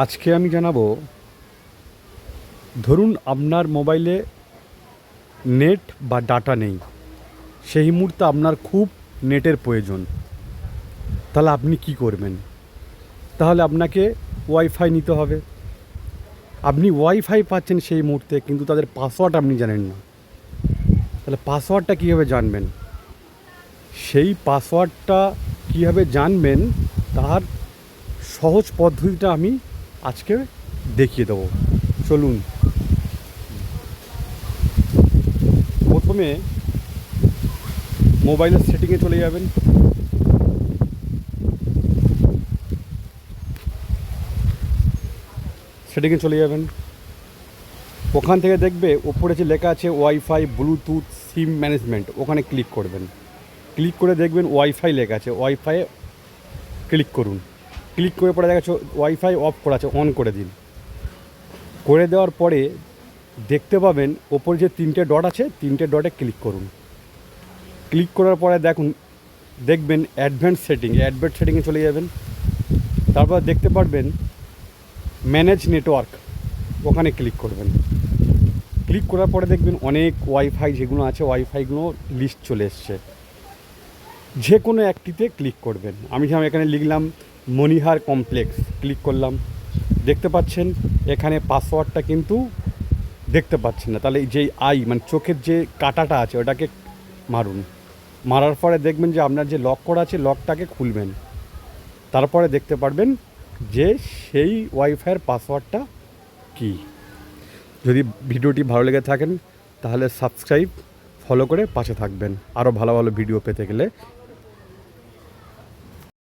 আজকে আমি জানাবো, ধরুন আপনার মোবাইলে নেট বা ডাটা নেই, সেই মুহূর্তে আপনার খুব নেটের প্রয়োজন। তাহলে আপনি কি করবেন? তাহলে আপনাকে ওয়াইফাই নিতে হবে। আপনি ওয়াইফাই পাচ্ছেন সেই মুহূর্তে, কিন্তু তাদের পাসওয়ার্ড আপনি জানেন না। তাহলে পাসওয়ার্ডটা কীভাবে জানবেন? সেই পাসওয়ার্ডটা কীভাবে জানবেন তার সহজ পদ্ধতিটা আমি আজকে দেখিয়ে দেবো। চলুন। প্রথমে মোবাইলের সেটিংয়ে চলে যাবেন। সেটিংয়ে চলে যাবেন, ওখান থেকে দেখবে ওপরে যে লেখা আছে ওয়াইফাই ব্লুটুথ সিম ম্যানেজমেন্ট, ওখানে ক্লিক করবেন। ক্লিক করে দেখবেন ওয়াইফাই লেখা আছে, ওয়াইফাই ক্লিক করুন। ক্লিক করে পরে দেখা যাচ্ছে ওয়াইফাই অফ করা আছে, অন করে দিন। করে দেওয়ার পরে দেখতে পাবেন ওপরে যে তিনটে ডট আছে, তিনটে ডটে ক্লিক করুন। ক্লিক করার পরে দেখবেন অ্যাডভান্স সেটিংয়ে চলে যাবেন। তারপর দেখতে পারবেন ম্যানেজ নেটওয়ার্ক, ওখানে ক্লিক করবেন। ক্লিক করার পরে দেখবেন অনেক ওয়াইফাই যেগুলো আছে, ওয়াইফাইগুলো লিস্ট চলে এসছে। যে কোনো একটিতে ক্লিক করবেন। আমি এখানে লিখলাম মনিহার কমপ্লেক্স, ক্লিক করলাম। দেখতে পাচ্ছেন এখানে পাসওয়ার্ডটা কিন্তু দেখতে পাচ্ছেন না। তাহলে যেই মানে চোখের যে কাঁটাটা আছে ওটাকে মারুন। মারার পরে দেখবেন যে আপনার যে লক করা আছে, লকটাকে খুলবেন। তারপরে দেখতে পারবেন যে সেই ওয়াইফাইয়ের পাসওয়ার্ডটা কী। যদি ভিডিওটি ভালো লেগে থাকেন তাহলে সাবস্ক্রাইব, ফলো করে পাশে থাকবেন। আরও ভালো ভালো ভিডিও পেতে গেলে